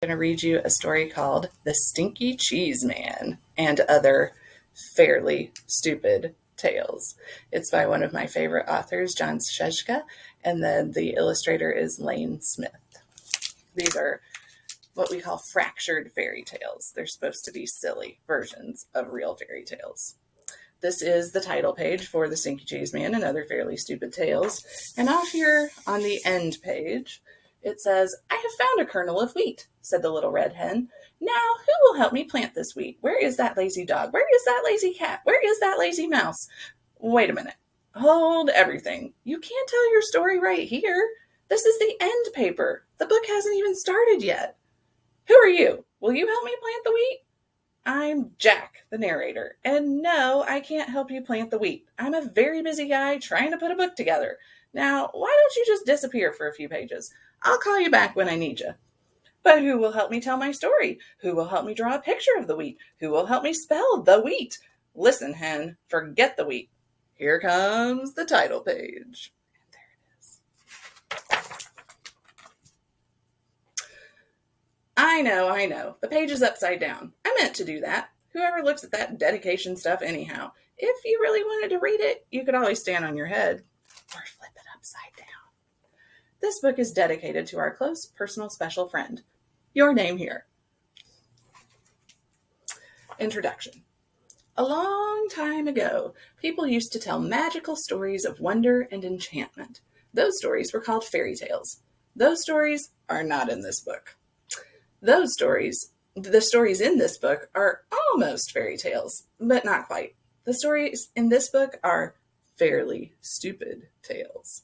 I'm going to read you a story called The Stinky Cheese Man and Other Fairly Stupid Tales. It's by one of my favorite authors, John Szejka, and then the illustrator is Lane Smith. These are what we call fractured fairy tales. They're supposed to be silly versions of real fairy tales. This is the title page for The Stinky Cheese Man and Other Fairly Stupid Tales. And off here on the end page, it says, "I have found a kernel of wheat," said the little red hen. "Now, who will help me plant this wheat? Where is that lazy dog? Where is that lazy cat? Where is that lazy mouse?" Wait a minute. Hold everything. You can't tell your story right here. This is the end paper. The book hasn't even started yet. Who are you? Will you help me plant the wheat? "I'm Jack, the narrator, and no, I can't help you plant the wheat. I'm a very busy guy trying to put a book together. Now, why don't you just disappear for a few pages? I'll call you back when I need you." "But who will help me tell my story? Who will help me draw a picture of the wheat? Who will help me spell the wheat?" "Listen, hen, forget the wheat. Here comes the title page." And there it is. I know. The page is upside down. I meant to do that. Whoever looks at that dedication stuff anyhow. If you really wanted to read it, you could always stand on your head or flip it upside down. This book is dedicated to our close, personal, special friend. Your name here. Introduction. A long time ago, people used to tell magical stories of wonder and enchantment. Those stories were called fairy tales. Those stories are not in this book. The stories in this book are almost fairy tales, but not quite. The stories in this book are fairly stupid tales.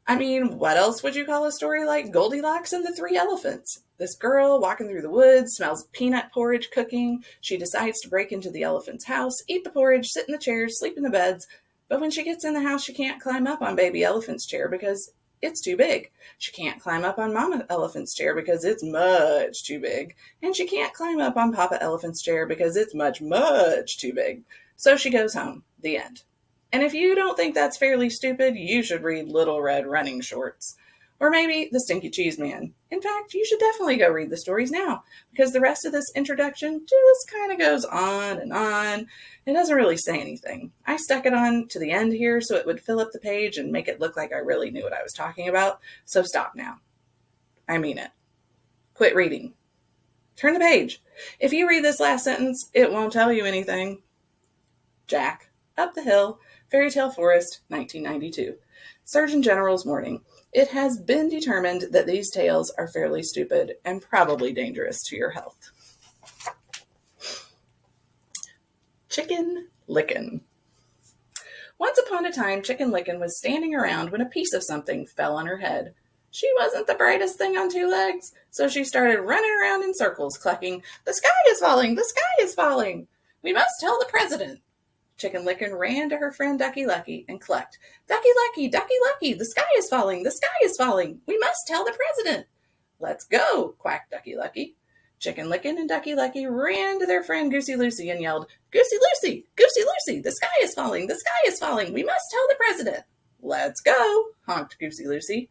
I mean, what else would you call a story like Goldilocks and the Three Elephants? This girl walking through the woods smells peanut porridge cooking. She decides to break into the elephant's house, eat the porridge, sit in the chairs, sleep in the beds. But when she gets in the house, she can't climb up on baby elephant's chair because it's too big. She can't climb up on mama elephant's chair because it's much too big. And she can't climb up on papa elephant's chair because it's much, much too big. So she goes home. The end. And if you don't think that's fairly stupid, you should read Little Red Running Shorts. Or maybe The Stinky Cheese Man. In fact, you should definitely go read the stories now, because the rest of this introduction just kind of goes on and on. It doesn't really say anything. I stuck it on to the end here so it would fill up the page and make it look like I really knew what I was talking about. So stop now. I mean it. Quit reading. Turn the page. If you read this last sentence, it won't tell you anything. Jack, up the hill, Fairy Tale Forest, 1992. Surgeon General's warning. It has been determined that these tales are fairly stupid and probably dangerous to your health. Chicken Licken. Once upon a time, Chicken Licken was standing around when a piece of something fell on her head. She wasn't the brightest thing on two legs, so she started running around in circles, clucking, "The sky is falling! The sky is falling! We must tell the president!" Chicken Licken ran to her friend Ducky Lucky and clucked, "Ducky Lucky, Ducky Lucky, the sky is falling, the sky is falling. We must tell the president." "Let's go," quacked Ducky Lucky. Chicken Licken and Ducky Lucky ran to their friend Goosey Lucy and yelled, "Goosey Lucy, Goosey Lucy, the sky is falling, the sky is falling. We must tell the president." "Let's go," honked Goosey Lucy.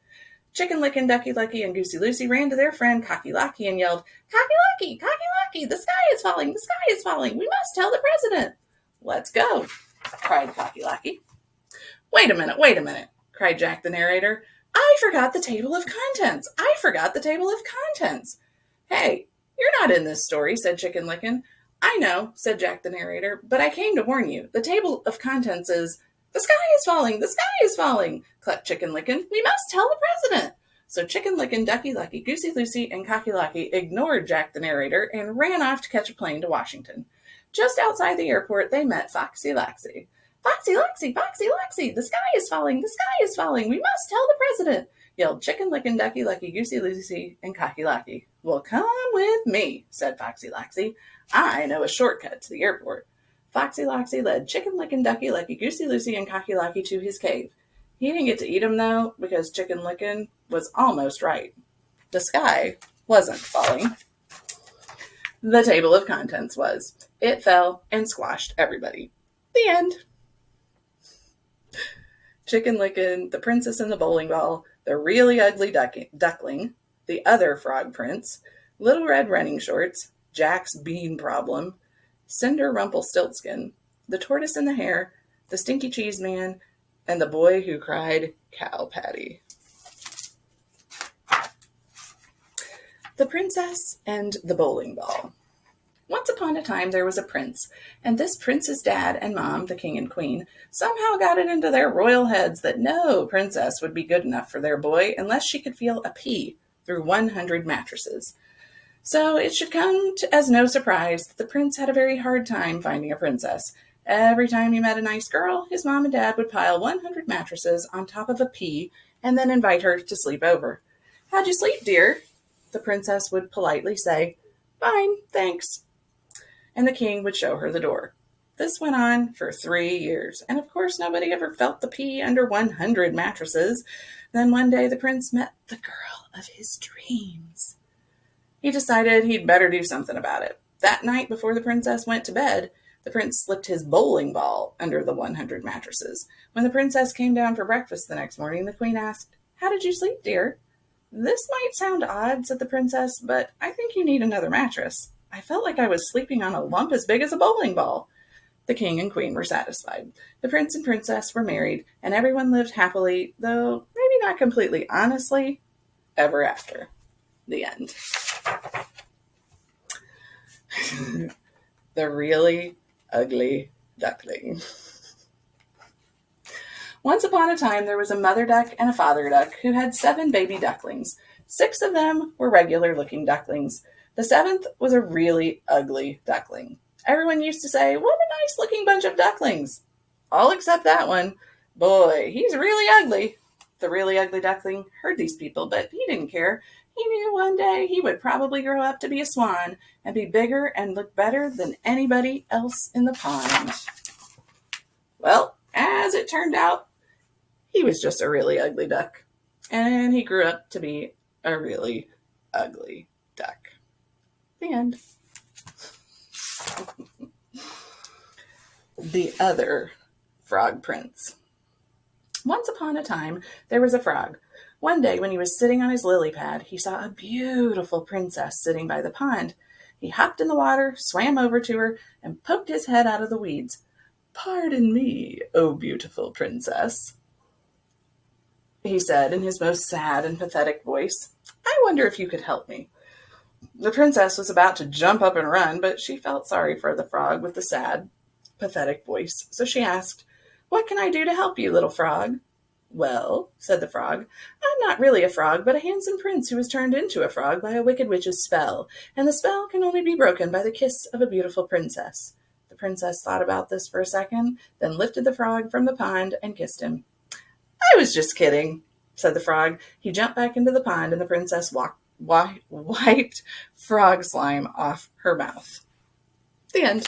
Chicken Licken, Ducky Lucky, and Goosey Lucy ran to their friend Cocky Locky and yelled, Cocky Locky, the sky is falling, the sky is falling. We must tell the president." "Let's go," cried Cocky Locky. Wait a minute, cried Jack the narrator. "I forgot the table of contents. "Hey, you're not in this story," said Chicken Licken. "I know," said Jack the narrator, "but I came to warn you. The table of contents is, 'The sky is falling, the sky is falling,'" clucked Chicken Licken. "We must tell the president." So Chicken Licken, Ducky Lucky, Goosey Lucy, and Cocky Locky ignored Jack the narrator and ran off to catch a plane to Washington. Just outside the airport, they met Foxy Laxy. "Foxy Laxy, Foxy Laxy, the sky is falling, the sky is falling. We must tell the president," yelled Chicken Licken, Ducky Lucky, Goosey Lucy, and Cocky Locky. "Well, come with me," said Foxy Laxy. "I know a shortcut to the airport." Foxy Laxy led Chicken Licken, Ducky Lucky, Goosey Lucy, and Cocky Locky to his cave. He didn't get to eat them, though, because Chicken Licken was almost right. The sky wasn't falling. The table of contents was. It fell and squashed everybody. The end. Chicken Licken, the princess and the bowling ball, the really ugly duckling, the other frog prince, Little Red Running Shorts, Jack's Bean Problem, Cinder Rumpelstiltskin, The Tortoise and the Hare, The Stinky Cheese Man, and The Boy Who Cried Cow Patty. The Princess and the Bowling Ball. Once upon a time there was a prince, and this prince's dad and mom, the king and queen, somehow got it into their royal heads that no princess would be good enough for their boy unless she could feel a pea through 100 mattresses. So it should come as no surprise that the prince had a very hard time finding a princess. Every time he met a nice girl, his mom and dad would pile 100 mattresses on top of a pea and then invite her to sleep over. "How'd you sleep, dear?" The princess would politely say, "Fine, thanks." And the king would show her the door. This went on for 3 years, and of course nobody ever felt the pea under 100 mattresses. Then one day the prince met the girl of his dreams. He decided he'd better do something about it. That night before the princess went to bed, the prince slipped his bowling ball under the 100 mattresses. When the princess came down for breakfast the next morning, the queen asked, "How did you sleep, dear?" "This might sound odd," said the princess, "but I think you need another mattress. I felt like I was sleeping on a lump as big as a bowling ball." The king and queen were satisfied. The prince and princess were married, and everyone lived happily, though maybe not completely honestly, ever after. The end. The Really Ugly Duckling. Once upon a time, there was a mother duck and a father duck who had 7 baby ducklings. 6 of them were regular-looking ducklings. The 7th was a really ugly duckling. Everyone used to say, "What a nice-looking bunch of ducklings." All except that one. "Boy, he's really ugly." The really ugly duckling heard these people, but he didn't care. He knew one day he would probably grow up to be a swan and be bigger and look better than anybody else in the pond. Well, as it turned out, he was just a really ugly duck, and he grew up to be a really ugly duck. The end. The Other Frog Prince. Once upon a time, there was a frog. One day, when he was sitting on his lily pad, he saw a beautiful princess sitting by the pond. He hopped in the water, swam over to her, and poked his head out of the weeds. "Pardon me, oh beautiful princess," he said in his most sad and pathetic voice. "I wonder if you could help me." The princess was about to jump up and run, but she felt sorry for the frog with the sad, pathetic voice, so she asked, "What can I do to help you, little frog?" "Well," said the frog, "I'm not really a frog, but a handsome prince who was turned into a frog by a wicked witch's spell, and the spell can only be broken by the kiss of a beautiful princess." The princess thought about this for a second, then lifted the frog from the pond and kissed him. "I was just kidding," said the frog. He jumped back into the pond, and the princess wiped frog slime off her mouth. The end.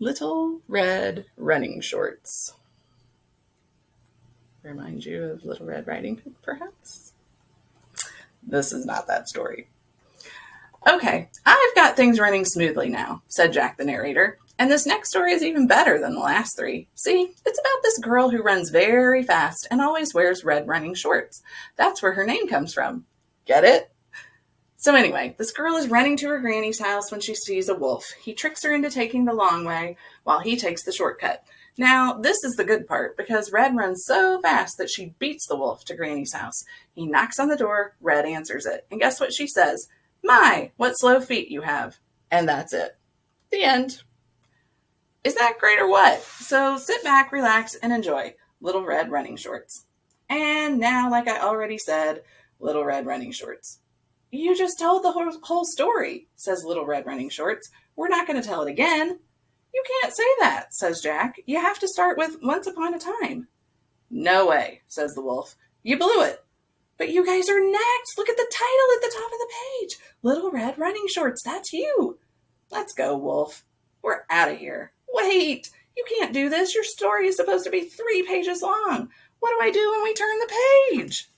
Little Red Running Shorts. Remind you of Little Red Riding Hood, perhaps? This is not that story. "Okay, I've got things running smoothly now," said Jack the narrator. "And this next story is even better than the last 3. See, it's about this girl who runs very fast and always wears red running shorts. That's where her name comes from. Get it? So anyway, this girl is running to her granny's house when she sees a wolf. He tricks her into taking the long way while he takes the shortcut. Now, this is the good part, because Red runs so fast that she beats the wolf to Granny's house. He knocks on the door, Red answers it, and guess what she says? "My, what slow feet you have." And that's it. The end. Is that great or what? So sit back, relax, and enjoy Little Red Running Shorts. And now, like I already said, Little Red Running Shorts. "You just told the whole story," says Little Red Running Shorts. "We're not going to tell it again." "You can't say that," says Jack. "You have to start with Once Upon a Time." "No way," says the wolf. "You blew it." "But you guys are next. Look at the title at the top of the page. Little Red Running Shorts. That's you." "Let's go, wolf. We're out of here." "Wait, you can't do this. Your story is supposed to be 3 pages long. What do I do when we turn the page?"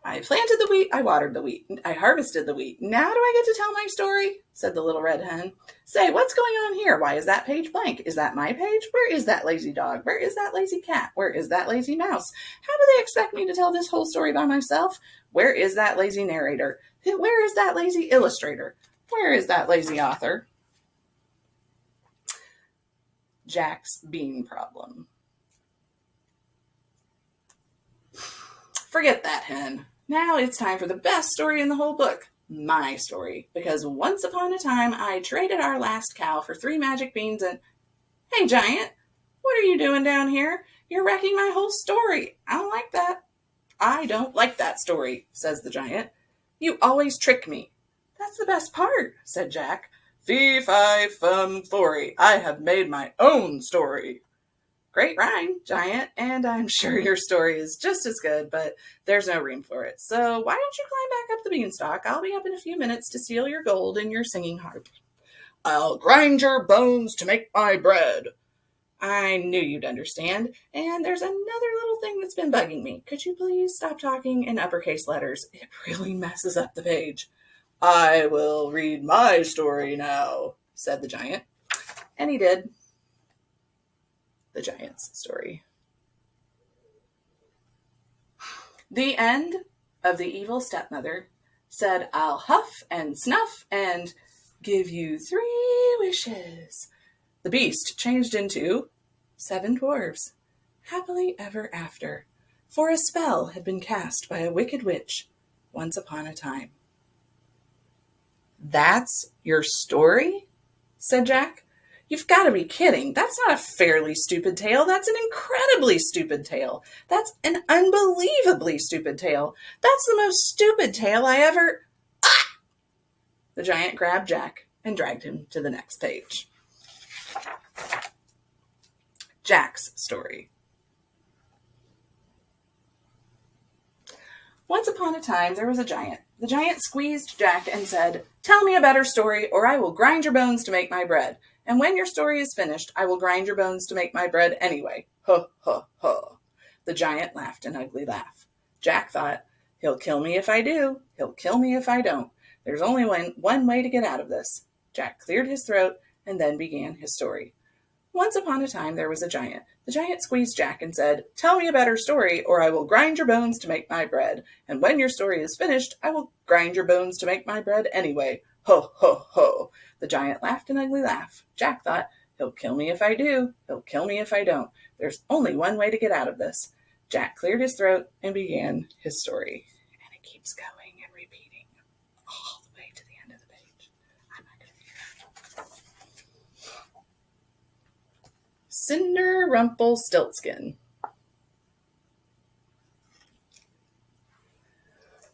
I planted the wheat, I watered the wheat, I harvested the wheat. Now do I get to tell my story? Said the little red hen. Say, what's going on here? Why is that page blank? Is that my page? Where is that lazy dog? Where is that lazy cat? Where is that lazy mouse? How do they expect me to tell this whole story by myself? Where is that lazy narrator? Where is that lazy illustrator? Where is that lazy author? Jack's bean problem. Forget that, hen. Now it's time for the best story in the whole book, my story. Because once upon a time, I traded our last cow for 3 magic beans and... Hey, Giant, what are you doing down here? You're wrecking my whole story. I don't like that. I don't like that story, says the Giant. You always trick me. That's the best part, said Jack. Fee, fi, fum, fory. I have made my own story. Great rhyme, Giant, and I'm sure your story is just as good, but there's no room for it. So why don't you climb back up the beanstalk? I'll be up in a few minutes to steal your gold and your singing harp. I'll grind your bones to make my bread. I knew you'd understand. And there's another little thing that's been bugging me. Could you please stop talking in uppercase letters? It really messes up the page. I will read my story now, said the Giant. And he did. The Giant's story. The end of The Evil Stepmother said, I'll huff and snuff and give you 3 wishes. The beast changed into 7 dwarves, happily ever after, for a spell had been cast by a wicked witch once upon a time. That's your story? Said Jack. You've got to be kidding. That's not a fairly stupid tale. That's an incredibly stupid tale. That's an unbelievably stupid tale. That's the most stupid tale I ever... Ah! The Giant grabbed Jack and dragged him to the next page. Jack's story. Once upon a time, there was a giant. The giant squeezed Jack and said, Tell me a better story, or I will grind your bones to make my bread. And when your story is finished, I will grind your bones to make my bread anyway. Ho, ho, ho. The giant laughed an ugly laugh. Jack thought, He'll kill me if I do. He'll kill me if I don't. There's only one way to get out of this. Jack cleared his throat and then began his story. Once upon a time, there was a giant. The giant squeezed Jack and said, Tell me a better story, or I will grind your bones to make my bread. And when your story is finished, I will grind your bones to make my bread anyway. Ho, ho, ho. The giant laughed an ugly laugh. Jack thought, He'll kill me if I do. He'll kill me if I don't. There's only one way to get out of this. Jack cleared his throat and began his story. And it keeps going and repeating all the way to the end of the page. I'm not going to do that. Cinder Rumpelstiltskin.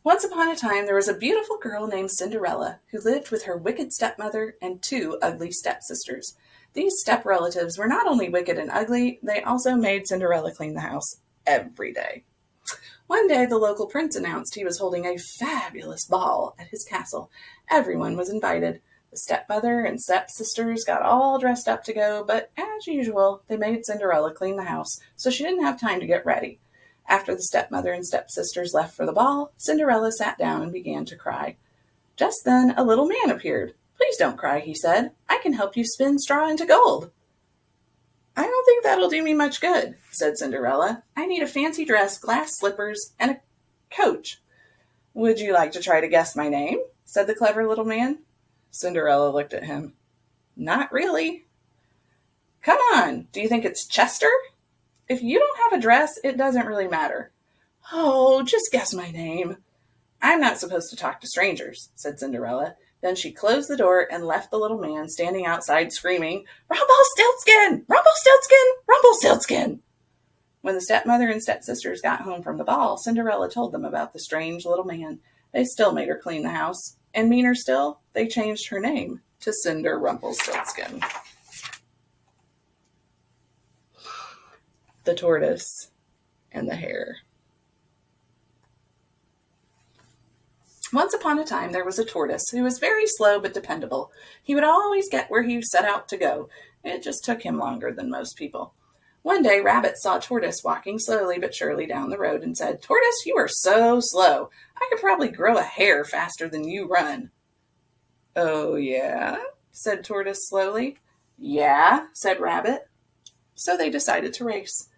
Once upon a time, there was a beautiful girl named Cinderella who lived with her wicked stepmother and 2 ugly stepsisters. These step relatives were not only wicked and ugly, they also made Cinderella clean the house every day. One day, the local prince announced he was holding a fabulous ball at his castle. Everyone was invited. The stepmother and stepsisters got all dressed up to go, but as usual, they made Cinderella clean the house, so she didn't have time to get ready. After the stepmother and stepsisters left for the ball, Cinderella sat down and began to cry. Just then, a little man appeared. Please don't cry, he said. I can help you spin straw into gold. I don't think that'll do me much good, said Cinderella. I need a fancy dress, glass slippers, and a coach. Would you like to try to guess my name? Said the clever little man. Cinderella looked at him. Not really. Come on, do you think it's Chester? If you don't have a dress, it doesn't really matter. Oh, just guess my name. I'm not supposed to talk to strangers, said Cinderella. Then she closed the door and left the little man standing outside screaming, Rumpelstiltskin! Rumpelstiltskin! Rumpelstiltskin! When the stepmother and stepsisters got home from the ball, Cinderella told them about the strange little man. They still made her clean the house. And meaner still, they changed her name to Cinder Rumpelstiltskin. The Tortoise and the Hare. Once upon a time, there was a tortoise who was very slow but dependable. He would always get where he set out to go. It just took him longer than most people. One day, Rabbit saw Tortoise walking slowly but surely down the road and said, "Tortoise, you are so slow. I could probably grow a hair faster than you run." "Oh, yeah?" said Tortoise slowly. "Yeah," said Rabbit. So they decided to race.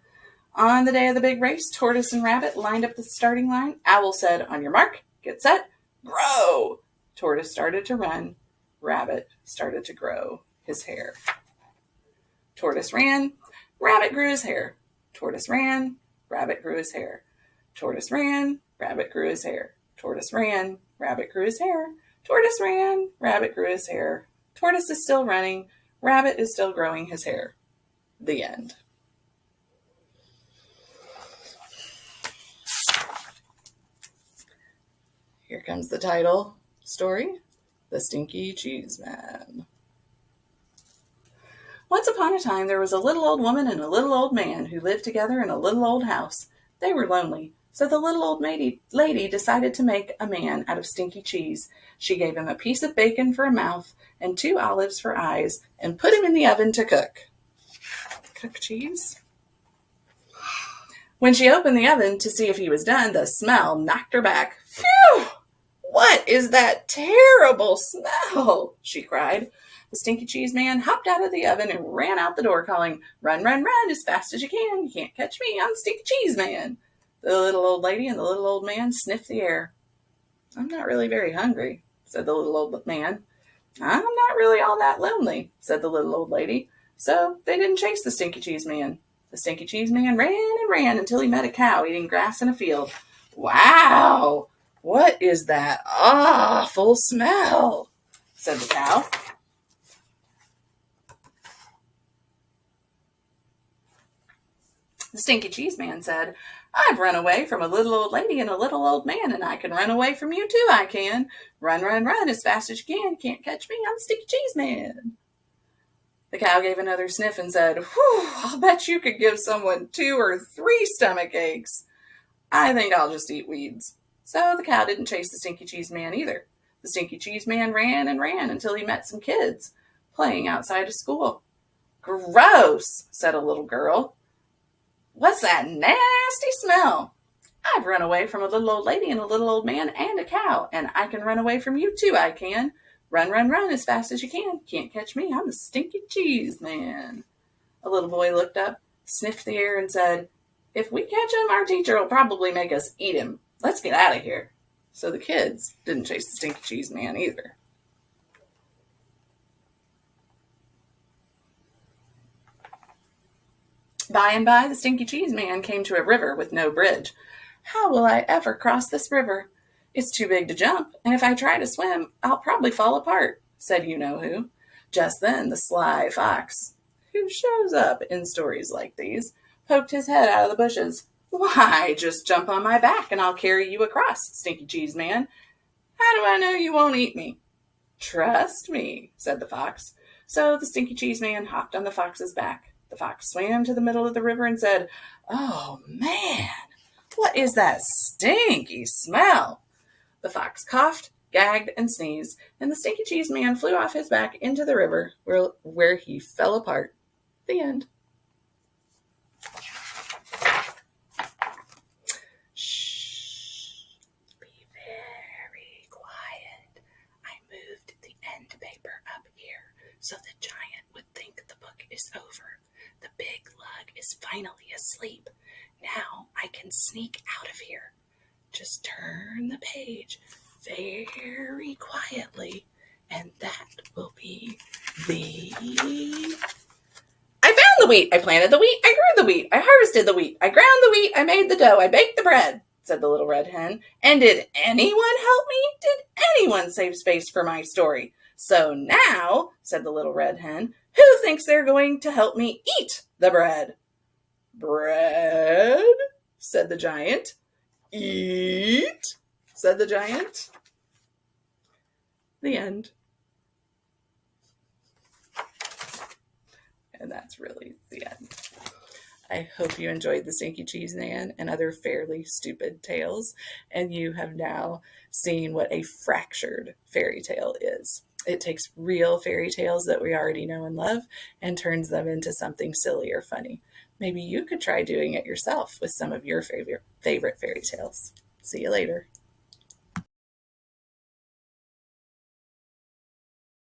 On the day of the big race, Tortoise and Rabbit lined up the starting line. Owl said, "On your mark, get set, grow." Tortoise started to run. Rabbit started to grow his hair. Tortoise ran. Rabbit grew his hair. Tortoise ran. Rabbit grew his hair. Tortoise ran. Rabbit grew his hair. Tortoise ran. Rabbit grew his hair. Tortoise ran. Rabbit grew his hair. Tortoise is still running. Rabbit is still growing his hair. The end. Here comes the title story, The Stinky Cheese Man. Once upon a time, there was a little old woman and a little old man who lived together in a little old house. They were lonely, so the little old lady decided to make a man out of stinky cheese. She gave him a piece of bacon for a mouth and 2 olives for eyes and put him in the oven to cook. Cook cheese? When she opened the oven to see if he was done, the smell knocked her back. "Phew! What is that terrible smell?" she cried. The stinky cheese man hopped out of the oven and ran out the door calling, "Run, run, run as fast as you can. You can't catch me. I'm the stinky cheese man." The little old lady and the little old man sniffed the air. "I'm not really very hungry," said the little old man. "I'm not really all that lonely," said the little old lady. So they didn't chase the stinky cheese man. The stinky cheese man ran and ran until he met a cow eating grass in a field. "Wow! What is that awful smell?" said the cow. The stinky cheese man said, "I've run away from a little old lady and a little old man, and I can run away from you too, I can. Run, run, run as fast as you can. You can't catch me. I'm the stinky cheese man." The cow gave another sniff and said, "Whew, I'll bet you could give someone 2 or 3 stomach aches. I think I'll just eat weeds." So the cow didn't chase the stinky cheese man either. The stinky cheese man ran and ran until he met some kids playing outside of school. "Gross," said a little girl. "What's that nasty smell?" "I've run away from a little old lady and a little old man and a cow, and I can run away from you too, I can. Run, run, run as fast as you can. Can't catch me. I'm the stinky cheese man." A little boy looked up, sniffed the air, and said, "If we catch him, our teacher will probably make us eat him. Let's get out of here." So the kids didn't chase the stinky cheese man either. By and by, the stinky cheese man came to a river with no bridge. "How will I ever cross this river? It's too big to jump, and if I try to swim, I'll probably fall apart," said you-know-who. Just then the sly fox, who shows up in stories like these, poked his head out of the bushes. "Why, just jump on my back and I'll carry you across, stinky cheese man. How do I know you won't eat me?" "Trust me," said the fox. So the stinky cheese man hopped on the fox's back. The fox swam to the middle of the river and said, "Oh, man, what is that stinky smell?" The fox coughed, gagged, and sneezed, and the stinky cheese man flew off his back into the river where he fell apart. The end. Shh. Be very quiet. I moved the end paper up here so the giant would think the book is over. The big lug is finally asleep. Now I can sneak out of here. Just turn the page very quietly, and that will be the... "I found the wheat. I planted the wheat. I grew the wheat. I harvested the wheat. I ground the wheat. I made the dough. I baked the bread," said the little red hen. "And did anyone help me? Did anyone save space for my story? So now," said the little red hen, "who thinks they're going to help me eat the bread?" "Bread?" said the giant. "Eat?" said the giant. The end. And that's really the end. I hope you enjoyed the Stinky Cheese Man and other fairly stupid tales, and you have now seen what a fractured fairy tale is. It takes real fairy tales that we already know and love and turns them into something silly or funny. Maybe you could try doing it yourself with some of your favorite fairy tales. See you later.